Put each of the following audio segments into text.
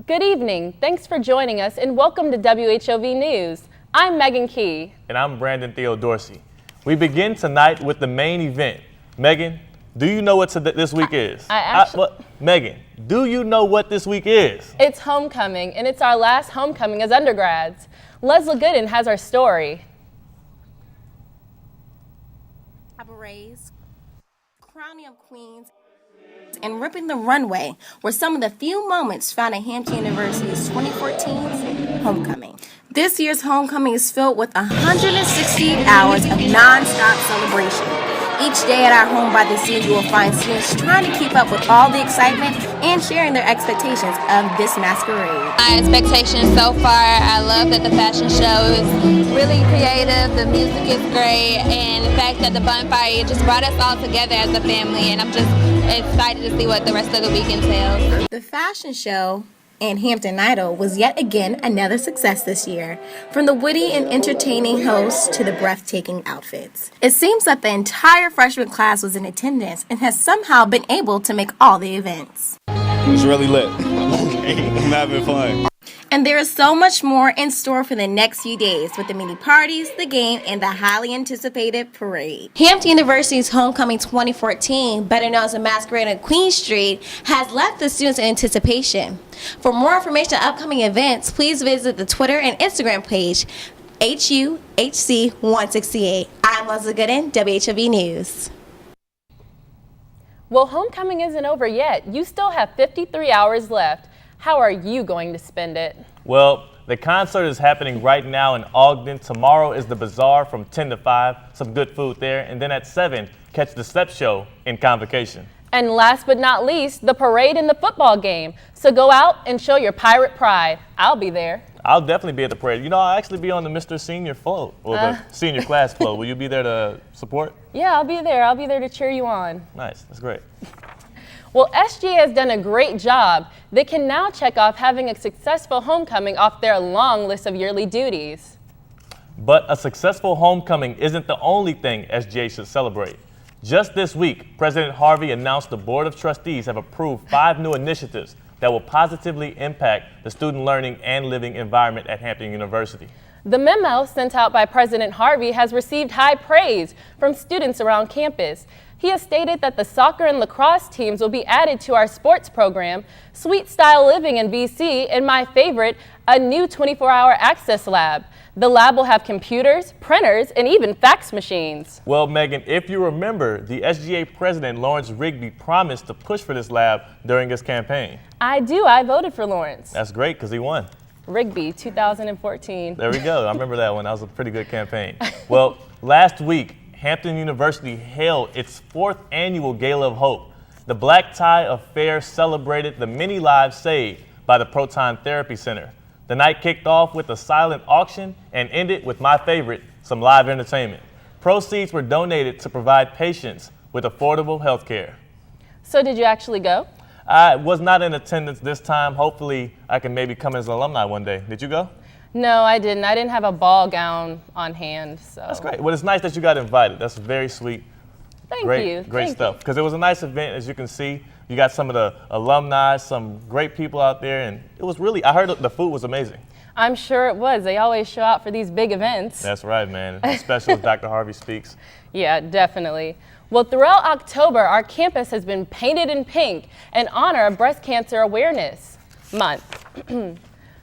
Good evening. Thanks for joining us and welcome to WHOV News. I'm Megan Key. And I'm Brandon Theo Dorsey. We begin tonight with the main event. Megan, do you know what this week is? Megan, do you know what this week is? It's homecoming, and it's our last homecoming as undergrads. Leslie Gooden has our story. Cabarets, crowning of queens, and ripping the runway were some of the few moments found at Hampton University's 2014 homecoming. This year's homecoming is filled with 160 hours of non-stop celebration. Each day at our home by the sea, you will find students trying to keep up with all the excitement and sharing their expectations of this masquerade. My expectations so far, I love that the fashion show is really creative, the music is great, and the fact that the bonfire just brought us all together as a family, and I'm just excited to see what the rest of the week entails. The fashion show and Hampton Idol was yet again another success this year, from the witty and entertaining hosts to the breathtaking outfits. It seems that the entire freshman class was in attendance and has somehow been able to make all the events. It was really lit. I'm having fun. And there is so much more in store for the next few days with the mini parties, the game, and the highly anticipated parade. Hampton University's Homecoming 2014, better known as the Masquerade on Queen Street, has left the students in anticipation. For more information on upcoming events, please visit the Twitter and Instagram page, HUHC168. I'm Leslie Gooden, WHOV News. Well, homecoming isn't over yet. You still have 53 hours left. How are you going to spend it? Well, the concert is happening right now in Ogden. Tomorrow is the bazaar from 10 to 5, some good food there. And then at 7, catch the Step Show in Convocation. And last but not least, the parade and the football game. So go out and show your pirate pride. I'll be there. I'll definitely be at the parade. You know, I'll actually be on the Mr. Senior float, or the senior class float. Will you be there to support? Yeah, I'll be there. I'll be there to cheer you on. Nice. That's great. Well, SGA has done a great job. They can now check off having a successful homecoming off their long list of yearly duties. But a successful homecoming isn't the only thing SGA should celebrate. Just this week, President Harvey announced the Board of Trustees have approved 5 new initiatives that will positively impact the student learning and living environment at Hampton University. The memo sent out by President Harvey has received high praise from students around campus. He has stated that the soccer and lacrosse teams will be added to our sports program, Sweet Style Living in VC, and my favorite, a new 24-hour access lab. The lab will have computers, printers, and even fax machines. Well, Megan, if you remember, the SGA president, Lawrence Rigby, promised to push for this lab during his campaign. I do. I voted for Lawrence. That's great, because he won. Rigby, 2014. There we go. I remember that one. That was a pretty good campaign. Well, last week, Hampton University held its 4th annual Gala of Hope. The Black Tie Affair celebrated the many lives saved by the Proton Therapy Center. The night kicked off with a silent auction and ended with my favorite, some live entertainment. Proceeds were donated to provide patients with affordable health care. So did you actually go? I was not in attendance this time. Hopefully, I can maybe come as an alumni one day. Did you go? No, I didn't. I didn't have a ball gown on hand. So that's great. Well, it's nice that you got invited. That's very sweet. Thank you. Great stuff. Because it was a nice event, as you can see. You got some of the alumni, some great people out there, and it was really, I heard the food was amazing. I'm sure it was. They always show out for these big events. That's right, man. Especially as Dr. Harvey speaks. Yeah, definitely. Well, throughout October, our campus has been painted in pink in honor of Breast Cancer Awareness Month.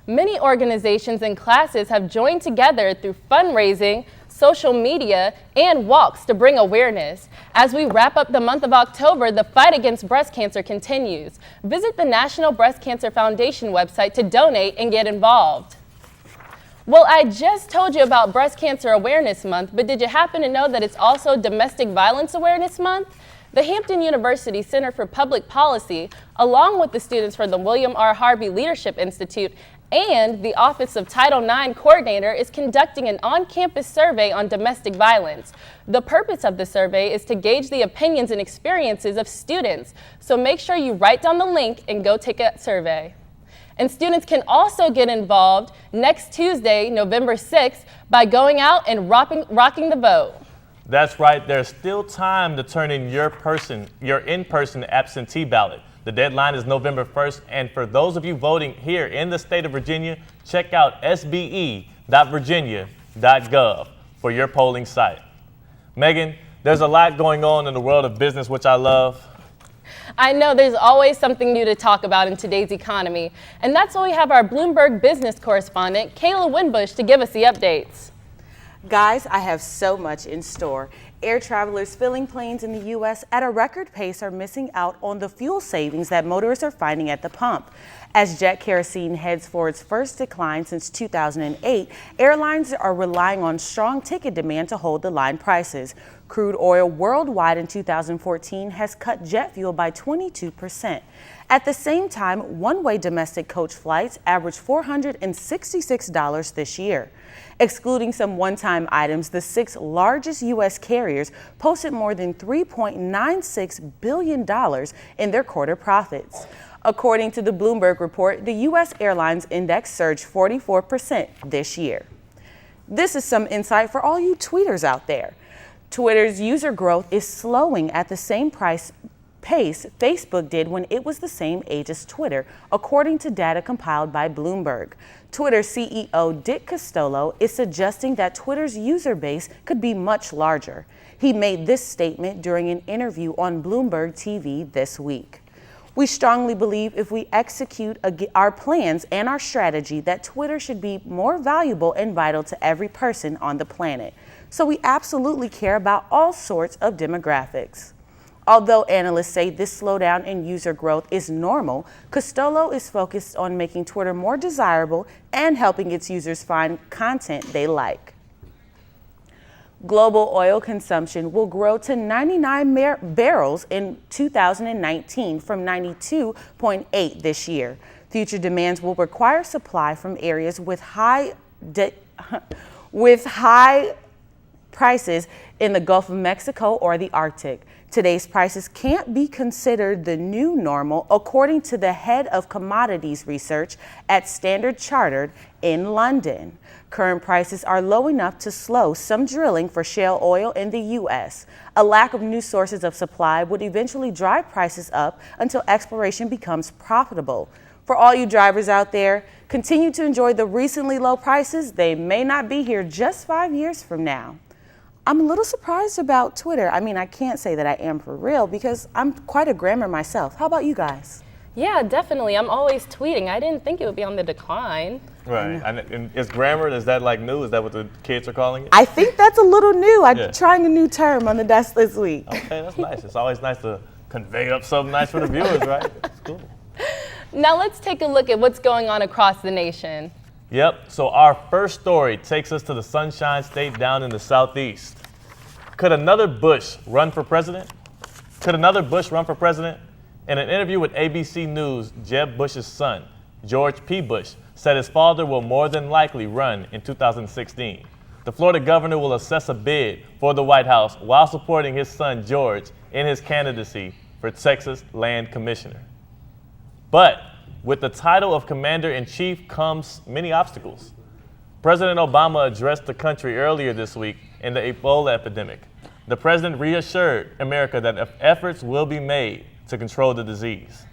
Many organizations and classes have joined together through fundraising, social media, and walks to bring awareness. As we wrap up the month of October, the fight against breast cancer continues. Visit the National Breast Cancer Foundation website to donate and get involved. Well, I just told you about Breast Cancer Awareness Month, but did you happen to know that it's also Domestic Violence Awareness Month? The Hampton University Center for Public Policy, along with the students from the William R. Harvey Leadership Institute and the Office of Title IX Coordinator, is conducting an on-campus survey on domestic violence. The purpose of the survey is to gauge the opinions and experiences of students, so make sure you write down the link and go take a survey. And students can also get involved next Tuesday, November 6th, by going out and rocking the vote. That's right. There's still time to turn in your in-person absentee ballot. The deadline is November 1st, and for those of you voting here in the state of Virginia, check out sbe.virginia.gov for your polling site. Megan, there's a lot going on in the world of business, which I love. I know there's always something new to talk about in today's economy, and that's why we have our Bloomberg business correspondent, Kayla Winbush, to give us the updates. Guys, I have so much in store. Air travelers filling planes in the U.S. at a record pace are missing out on the fuel savings that motorists are finding at the pump. As jet kerosene heads for its first decline since 2008, airlines are relying on strong ticket demand to hold the line prices. Crude oil worldwide in 2014 has cut jet fuel by 22%. At the same time, one-way domestic coach flights averaged $466 this year. Excluding some one-time items, the 6 largest U.S. carriers posted more than $3.96 billion in their quarter profits. According to the Bloomberg report, the U.S. Airlines Index surged 44% this year. This is some insight for all you tweeters out there. Twitter's user growth is slowing at the same pace Facebook did when it was the same age as Twitter, according to data compiled by Bloomberg. Twitter CEO Dick Costolo is suggesting that Twitter's user base could be much larger. He made this statement during an interview on Bloomberg TV this week. We strongly believe if we execute our plans and our strategy that Twitter should be more valuable and vital to every person on the planet. So we absolutely care about all sorts of demographics. Although analysts say this slowdown in user growth is normal, Costolo is focused on making Twitter more desirable and helping its users find content they like. Global oil consumption will grow to 99 barrels in 2019 from 92.8 this year. Future demands will require supply from areas with high prices in the Gulf of Mexico or the Arctic. Today's prices can't be considered the new normal, according to the head of commodities research at Standard Chartered in London. Current prices are low enough to slow some drilling for shale oil in the U.S. A lack of new sources of supply would eventually drive prices up until exploration becomes profitable. For all you drivers out there, continue to enjoy the recently low prices. They may not be here just 5 years from now. I'm a little surprised about Twitter. I mean, I can't say that I am for real because I'm quite a grammer myself. How about you guys? Yeah, definitely. I'm always tweeting. I didn't think it would be on the decline. Right. And is grammar, is that like new? Is that what the kids are calling it? I think that's a little new. I'm trying a new term on the desk this week. Okay, that's nice. It's always nice to convey up something nice for the viewers, right? It's cool. Now let's take a look at what's going on across the nation. Yep, so our first story takes us to the Sunshine State down in the southeast. Could another Bush run for president? In an interview with ABC News, Jeb Bush's son, George P. Bush, said his father will more than likely run in 2016. The Florida governor will assess a bid for the White House while supporting his son, George, in his candidacy for Texas Land Commissioner. But with the title of Commander-in-Chief comes many obstacles. President Obama addressed the country earlier this week in the Ebola epidemic. The president reassured America that efforts will be made to control the disease.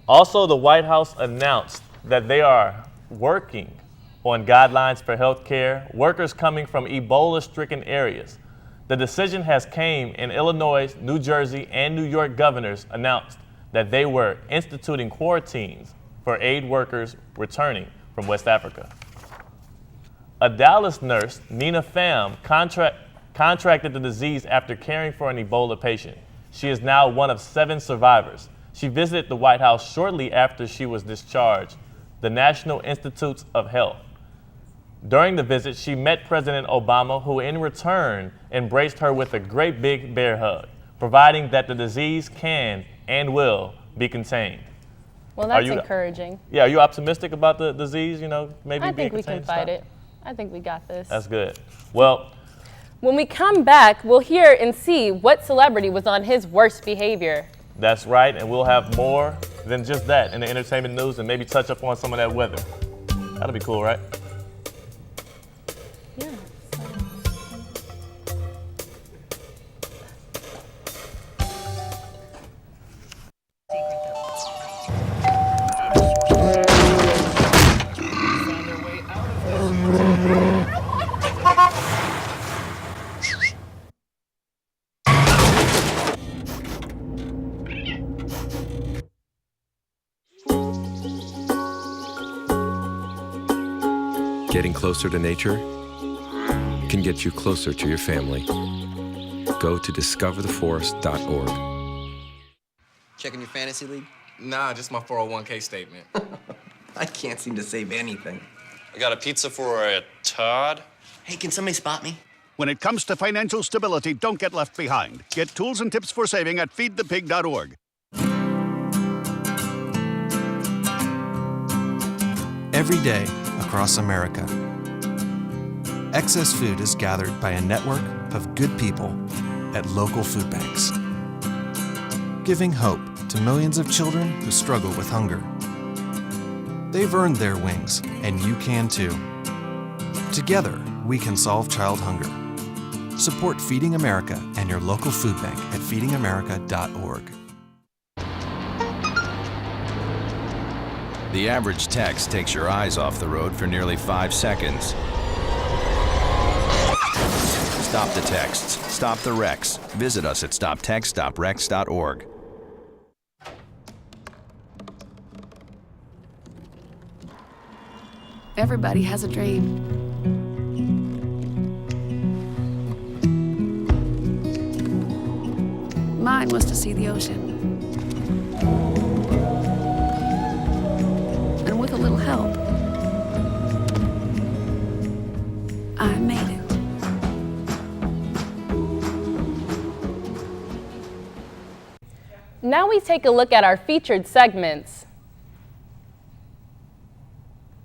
Also, the White House announced that they are working on guidelines for healthcare workers coming from Ebola-stricken areas. The decision has came in Illinois, New Jersey, and New York governors announced that they were instituting quarantines for aid workers returning from West Africa. A Dallas nurse, Nina Pham, contracted the disease after caring for an Ebola patient. She is now one of 7 survivors. She visited the White House shortly after she was discharged, the National Institutes of Health. During the visit, she met President Obama, who in return embraced her with a great big bear hug, providing that the disease can and will be contained. Well, that's encouraging. Yeah, are you optimistic about the disease, maybe I being think we can contained? fight it. I think we got this. That's good. Well, when we come back, we'll hear and see what celebrity was on his worst behavior. that's right, and we'll have more than just that in the entertainment news and maybe touch up on some of that weather. That'll be cool, right? Yeah. Getting closer to nature can get you closer to your family. Go to discovertheforest.org. Checking your fantasy league? Nah, just my 401k statement. I can't seem to save anything. I got a pizza for a Todd. Hey, can somebody spot me? When it comes to financial stability, don't get left behind. Get tools and tips for saving at feedthepig.org. Every day across America, excess food is gathered by a network of good people at local food banks, giving hope to millions of children who struggle with hunger. They've earned their wings, and you can too. Together, we can solve child hunger. Support Feeding America and your local food bank at feedingamerica.org. The average text takes your eyes off the road for nearly 5 seconds. Stop the texts. Stop the wrecks. Visit us at stoptextsstopwrecks.org. Everybody has a dream. Mine was to see the ocean. And with a little help, I made it. Now we take a look at our featured segments.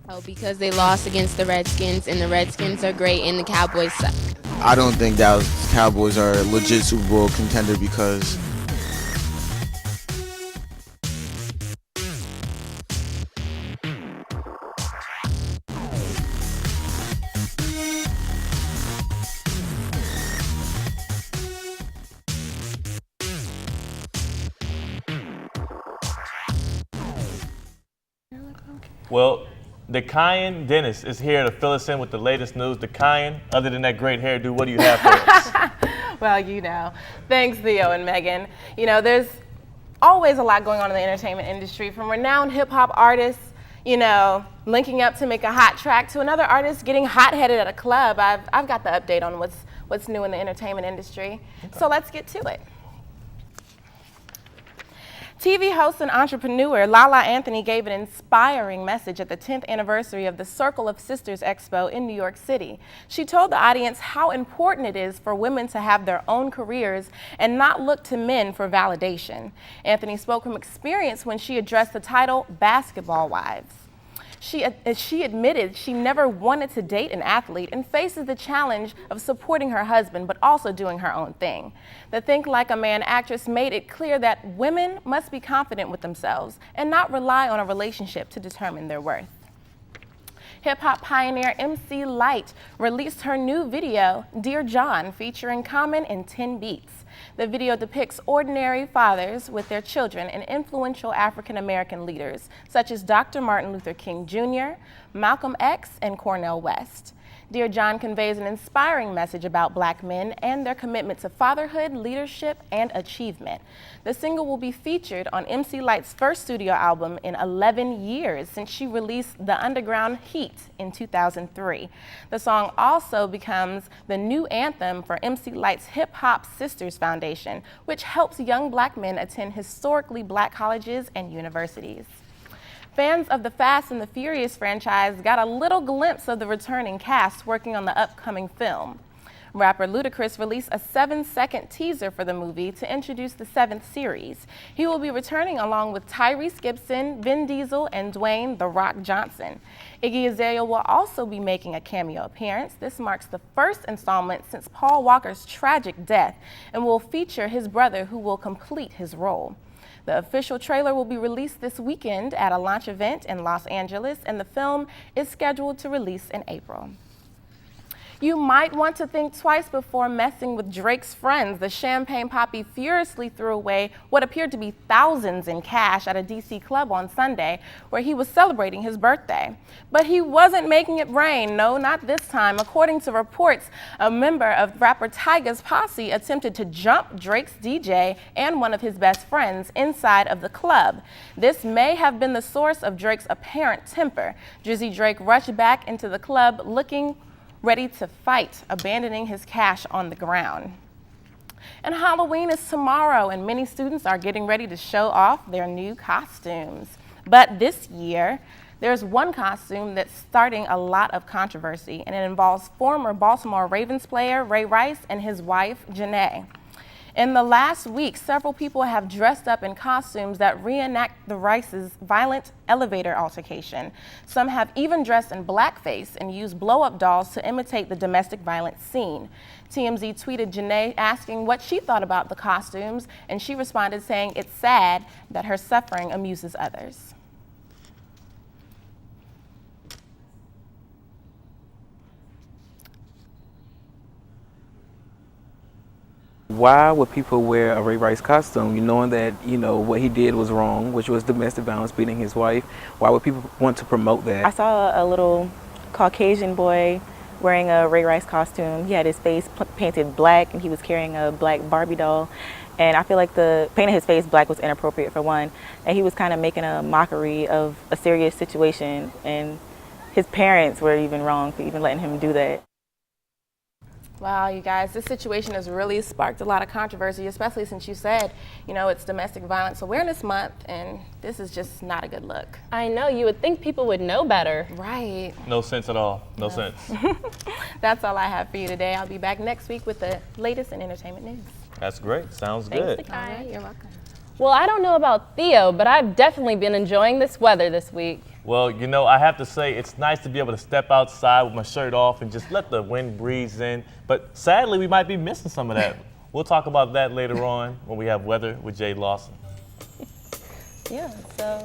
Oh, because they lost against the Redskins, and the Redskins are great, and the Cowboys suck. I don't think Dallas Cowboys are a legit Super Bowl contender because Well, Dekayan Dennis is here to fill us in with the latest news. Dekayan, other than that great hairdo, what do you have for us? Well, you know. Thanks, Theo and Megan. You know, there's always a lot going on in the entertainment industry, from renowned hip-hop artists, you know, linking up to make a hot track, to another artist getting hot-headed at a club. I've got the update on what's new in the entertainment industry. Okay. So let's get to it. TV host and entrepreneur Lala Anthony gave an inspiring message at the 10th anniversary of the Circle of Sisters Expo in New York City. She told the audience how important it is for women to have their own careers and not look to men for validation. Anthony spoke from experience when she addressed the title Basketball Wives. She admitted she never wanted to date an athlete and faces the challenge of supporting her husband but also doing her own thing. The Think Like a Man actress made it clear that women must be confident with themselves and not rely on a relationship to determine their worth. Hip-hop pioneer MC Lyte released her new video, Dear John, featuring Common and 10 Beats. The video depicts ordinary fathers with their children and influential African-American leaders, such as Dr. Martin Luther King Jr., Malcolm X, and Cornel West. Dear John conveys an inspiring message about Black men and their commitment to fatherhood, leadership, and achievement. The single will be featured on MC Lyte's first studio album in 11 years since she released The Underground Heat in 2003. The song also becomes the new anthem for MC Lyte's Hip Hop Sisters Foundation, which helps young Black men attend historically Black colleges and universities. Fans of the Fast and the Furious franchise got a little glimpse of the returning cast working on the upcoming film. Rapper Ludacris released a 7-second teaser for the movie to introduce the 7th series. He will be returning along with Tyrese Gibson, Vin Diesel, and Dwayne "The Rock" Johnson. Iggy Azalea will also be making a cameo appearance. This marks the first installment since Paul Walker's tragic death and will feature his brother, who will complete his role. The official trailer will be released this weekend at a launch event in Los Angeles, and the film is scheduled to release in April. You might want to think twice before messing with Drake's friends. The Champagne Papi furiously threw away what appeared to be thousands in cash at a DC club on Sunday, where he was celebrating his birthday. But he wasn't making it rain. No, not this time. According to reports, a member of rapper Tyga's posse attempted to jump Drake's DJ and one of his best friends inside of the club. This may have been the source of Drake's apparent temper. Drizzy Drake rushed back into the club looking ready to fight, abandoning his cash on the ground. And Halloween is tomorrow, and many students are getting ready to show off their new costumes. But this year, there's one costume that's starting a lot of controversy, and it involves former Baltimore Ravens player Ray Rice and his wife, Janae. In the last week, several people have dressed up in costumes that reenact the Rice's violent elevator altercation. Some have even dressed in blackface and used blow-up dolls to imitate the domestic violence scene. TMZ tweeted Janae asking what she thought about the costumes, and she responded saying it's sad that her suffering amuses others. Why would people wear a Ray Rice costume, knowing that, what he did was wrong, which was domestic violence, beating his wife? Why would people want to promote that? I saw a little Caucasian boy wearing a Ray Rice costume. He had his face painted black, and he was carrying a black Barbie doll. And I feel like the painting his face black was inappropriate, for one. And he was kind of making a mockery of a serious situation. And his parents were even wrong for even letting him do that. Wow, you guys, this situation has really sparked a lot of controversy, especially since you said, it's Domestic Violence Awareness Month, and this is just not a good look. I know, you would think people would know better. Right. No sense at all. No sense. That's all I have for you today. I'll be back next week with the latest in entertainment news. That's great. Sounds good. Thanks, All right, you're welcome. Well, I don't know about Theo, but I've definitely been enjoying this weather this week. Well, I have to say, it's nice to be able to step outside with my shirt off and just let the wind breeze in. But sadly, we might be missing some of that. We'll talk about that later on when we have weather with Jay Lawson. Yeah, so,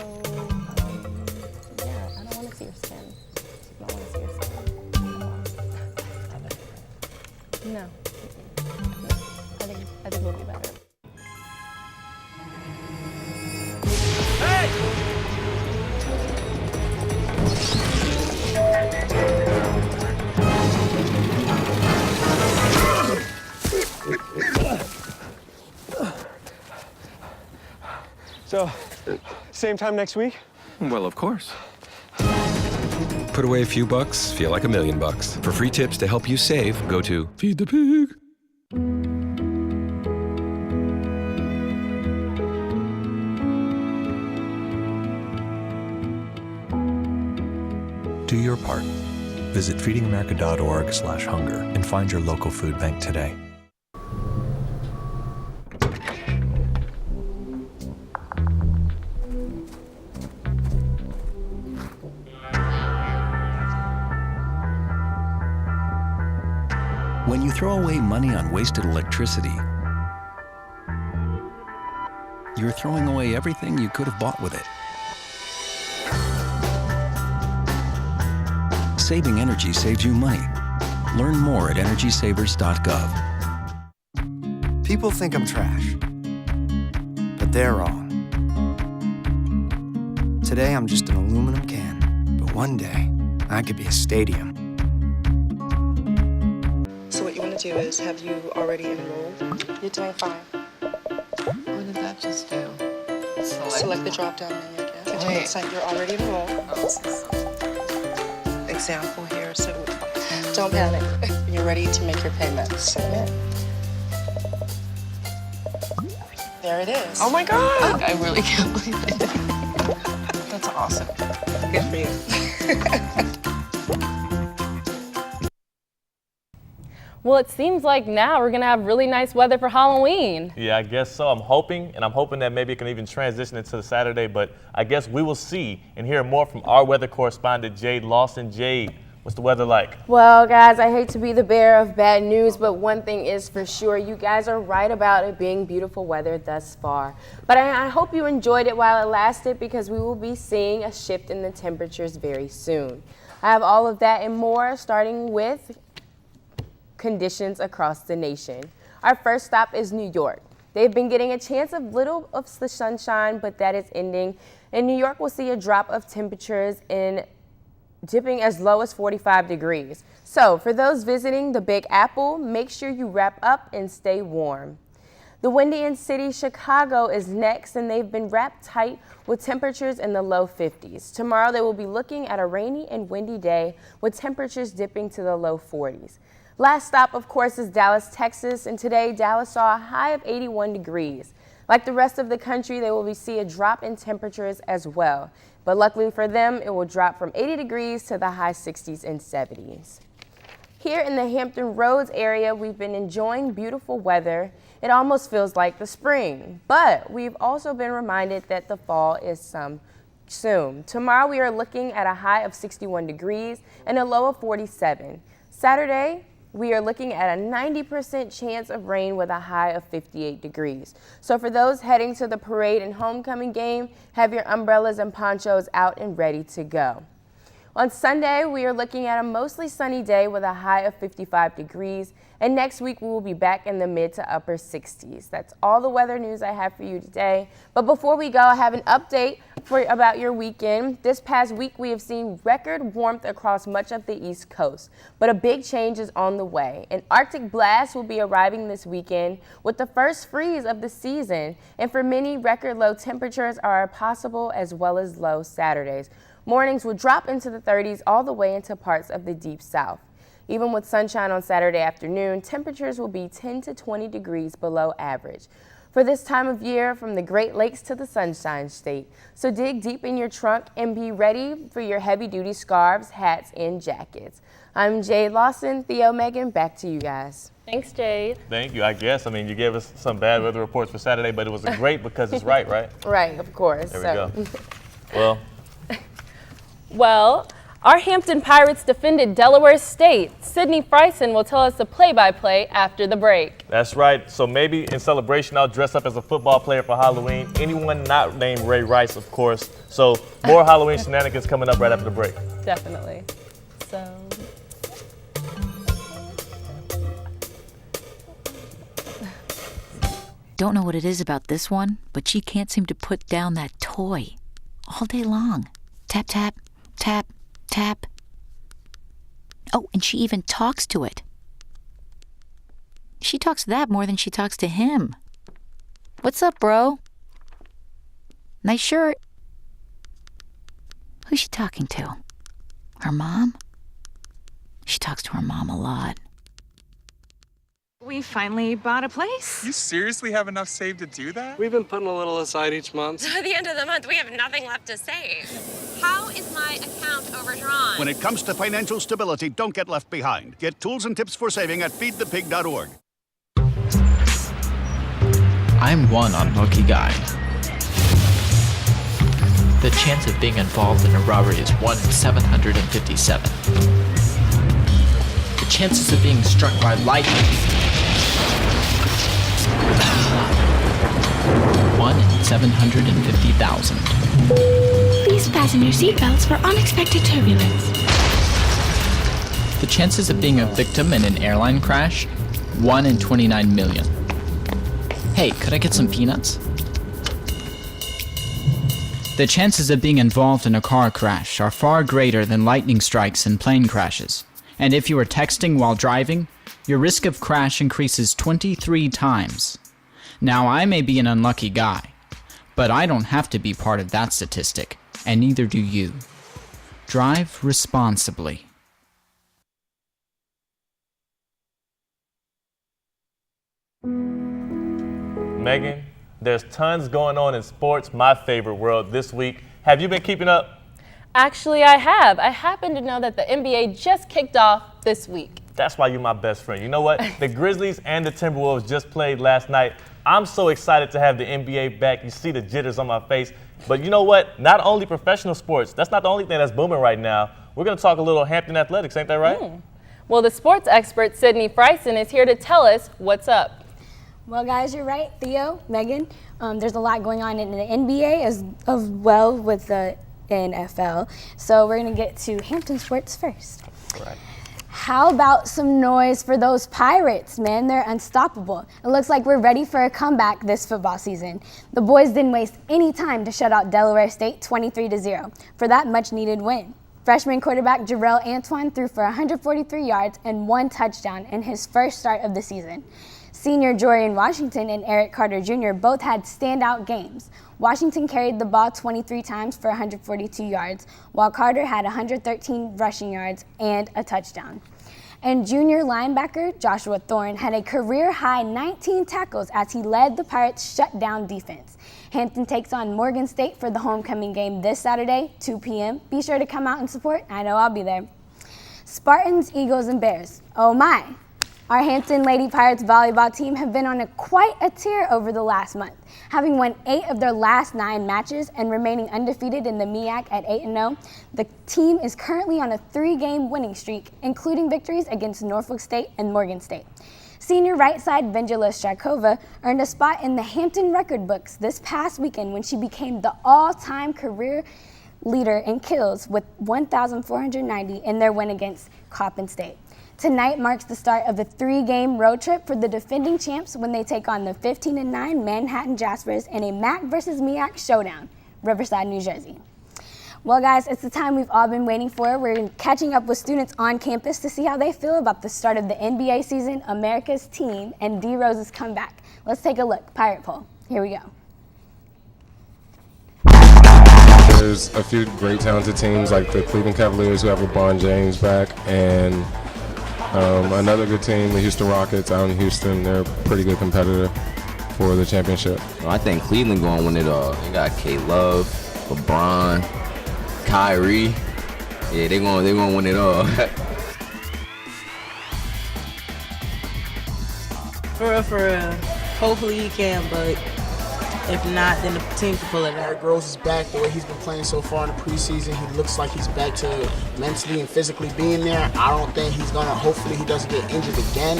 I don't want to see your skin. I don't want to see your skin. No. I think we'll be better. So, same time next week? Well, of course. Put away a few bucks, feel like $1 million. For free tips to help you save, go to Feed the Pig. Do your part. Visit feedingamerica.org/hunger and find your local food bank today. When you throw away money on wasted electricity, you're throwing away everything you could have bought with it. Saving energy saves you money. Learn more at EnergySavers.gov. People think I'm trash, but they're wrong. Today I'm just an aluminum can, but one day I could be a stadium. So what you want to do is, have you already enrolled? You're doing fine. What did that just do? Select the drop-down menu again. Continue to sign. You're already enrolled. Example here, so don't panic. You're ready to make your payment. Submit. There it is. Oh my God! I really can't believe it. That's awesome. Good for you. Well, it seems like now we're going to have really nice weather for Halloween. Yeah, I guess so. I'm hoping that maybe it can even transition into Saturday, but I guess we will see and hear more from our weather correspondent, Jade Lawson. Jade, what's the weather like? Well, guys, I hate to be the bearer of bad news, but one thing is for sure, you guys are right about it being beautiful weather thus far. But I hope you enjoyed it while it lasted, because we will be seeing a shift in the temperatures very soon. I have all of that and more, starting with conditions across the nation. Our first stop is New York. They've been getting a chance of little of the sunshine, but that is ending. In New York, we'll see a drop of temperatures in dipping as low as 45 degrees. So for those visiting the Big Apple, make sure you wrap up and stay warm. The windy in city Chicago is next, and they've been wrapped tight with temperatures in the low 50s. Tomorrow they will be looking at a rainy and windy day with temperatures dipping to the low 40s. Last stop, of course, is Dallas, Texas, and today Dallas saw a high of 81 degrees. Like the rest of the country, they will see a drop in temperatures as well. But luckily for them, it will drop from 80 degrees to the high 60s and 70s. Here in the Hampton Roads area, we've been enjoying beautiful weather. It almost feels like the spring, but we've also been reminded that the fall is soon. Tomorrow we are looking at a high of 61 degrees and a low of 47. Saturday, we are looking at a 90% chance of rain with a high of 58 degrees. So for those heading to the parade and homecoming game, have your umbrellas and ponchos out and ready to go. On Sunday, we are looking at a mostly sunny day with a high of 55 degrees. And next week, we will be back in the mid to upper 60s. That's all the weather news I have for you today. But before we go, I have an update about your weekend. This past week, we have seen record warmth across much of the East Coast. But a big change is on the way. An Arctic blast will be arriving this weekend with the first freeze of the season. And for many, record low temperatures are possible, as well as low Saturdays. Mornings will drop into the 30s all the way into parts of the deep south. Even with sunshine on Saturday afternoon, temperatures will be 10 to 20 degrees below average for this time of year from the Great Lakes to the Sunshine State. So dig deep in your trunk and be ready for your heavy-duty scarves, hats, and jackets. I'm Jade Lawson. Theo, Megan, back to you guys. Thanks, Jade. Thank you. I guess, you gave us some bad weather reports for Saturday, but it was great because it's right? Right, of course. There we go. Well, our Hampton Pirates defended Delaware State. Sydney Friesen will tell us the play-by-play after the break. That's right. So maybe in celebration, I'll dress up as a football player for Halloween. Anyone not named Ray Rice, of course. So more Halloween shenanigans coming up right after the break. Definitely. Don't know what it is about this one, but she can't seem to put down that toy all day long. Tap, tap, tap, tap. Oh, and she even talks to it. She talks to that more than she talks to him. What's up, bro? Nice shirt. Who's she talking to? Her mom? She talks to her mom a lot. We finally bought a place. You seriously have enough saved to do that? We've been putting a little aside each month. So at the end of the month, we have nothing left to save. How is my account overdrawn? When it comes to financial stability, don't get left behind. Get tools and tips for saving at feedthepig.org. I'm one unlucky guy. The chance of being involved in a robbery is 1 in 757. The chances of being struck by lightning 1 in 750,000. Please fasten your seatbelts for unexpected turbulence. The chances of being a victim in an airline crash 1 in 29 million. Hey, could I get some peanuts? The chances of being involved in a car crash are far greater than lightning strikes and plane crashes. And if you are texting while driving, your risk of crash increases 23 times. Now, I may be an unlucky guy, but I don't have to be part of that statistic, and neither do you. Drive responsibly. Megan, there's tons going on in sports, my favorite world, this week. Have you been keeping up? Actually, I have. I happen to know that the NBA just kicked off this week. That's why you're my best friend. You know what? The Grizzlies and the Timberwolves just played last night. I'm so excited to have the NBA back. You see the jitters on my face. But you know what? Not only professional sports. That's not the only thing that's booming right now. We're going to talk a little Hampton athletics. Ain't that right? Well, the sports expert, Sydney Friesen, is here to tell us what's up. Well, guys, you're right. Theo, Megan, there's a lot going on in the NBA as well with the NFL. So we're going to get to Hampton sports first. Right. How about some noise for those Pirates, man? They're unstoppable. It looks like we're ready for a comeback this football season. The boys didn't waste any time to shut out Delaware State 23-0 for that much-needed win. Freshman quarterback Jarrell Antoine threw for 143 yards and 1 touchdown in his first start of the season. Senior Jorian Washington and Eric Carter Jr. both had standout games. Washington carried the ball 23 times for 142 yards, while Carter had 113 rushing yards and a touchdown. And junior linebacker Joshua Thorne had a career-high 19 tackles as he led the Pirates' shutdown defense. Hampton takes on Morgan State for the homecoming game this Saturday, 2 p.m. Be sure to come out and support. I know I'll be there. Spartans, Eagles, and Bears. Oh my! Our Hampton Lady Pirates volleyball team have been on quite a tear over the last month, having won 8 of their last 9 matches and remaining undefeated in the MEAC at 8-0. The team is currently on a 3-game winning streak, including victories against Norfolk State and Morgan State. Senior right side Benjela Strakova earned a spot in the Hampton record books this past weekend when she became the all-time career leader in kills with 1,490 in their win against Coppin State. Tonight marks the start of a 3-game road trip for the defending champs when they take on the 15-9 Manhattan Jaspers in a MAC versus MEAC showdown, Riverside, New Jersey. Well, guys, it's the time we've all been waiting for. We're catching up with students on campus to see how they feel about the start of the NBA season, America's team, and D Rose's comeback. Let's take a look. Pirate Poll. Here we go. There's a few great talented teams like the Cleveland Cavaliers who have LeBron James back, and another good team, the Houston Rockets out in Houston. They're a pretty good competitor for the championship. Well, I think Cleveland going to win it all. They got K-Love, LeBron, Kyrie. Yeah, they're going to win it all. For real. Hopefully he can, but if not, then the team can pull it out. Derrick Rose is back the way he's been playing so far in the preseason. He looks like he's back to mentally and physically being there. I don't think he's going to, hopefully he doesn't get injured again.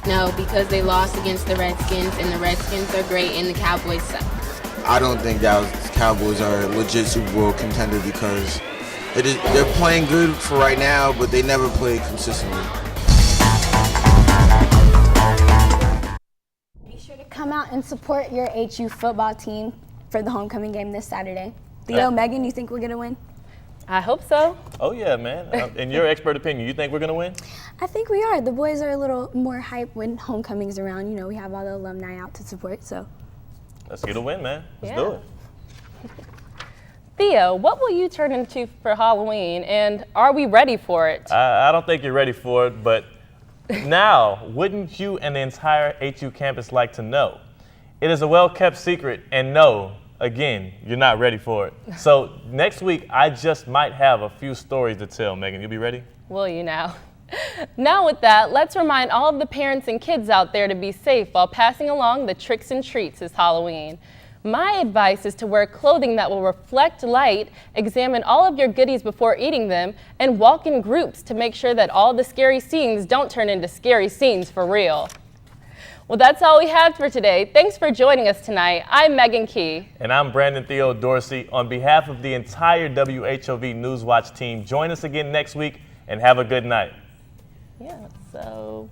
No, because they lost against the Redskins, and the Redskins are great, and the Cowboys suck. I don't think Dallas Cowboys are a legit Super Bowl contender because they're playing good for right now, but they never play consistently. Come out and support your HU football team for the homecoming game this Saturday. Theo, Megan, you think we're going to win? I hope so. Oh, yeah, man. In your expert opinion, you think we're going to win? I think we are. The boys are a little more hype when homecoming's around. You know, we have all the alumni out to support, so. Let's get a win, man. Let's do it. Theo, what will you turn into for Halloween, and are we ready for it? I don't think you're ready for it, but now, wouldn't you and the entire HU campus like to know? It is a well-kept secret, and no, again, you're not ready for it. So next week, I just might have a few stories to tell. Megan, you be ready? Will you now? Now with that, let's remind all of the parents and kids out there to be safe while passing along the tricks and treats this Halloween. My advice is to wear clothing that will reflect light, examine all of your goodies before eating them, and walk in groups to make sure that all the scary scenes don't turn into scary scenes for real. Well, that's all we have for today. Thanks for joining us tonight. I'm Megan Key. And I'm Brandon Theo Dorsey. On behalf of the entire WHOV Newswatch team, join us again next week and have a good night. Yeah, so...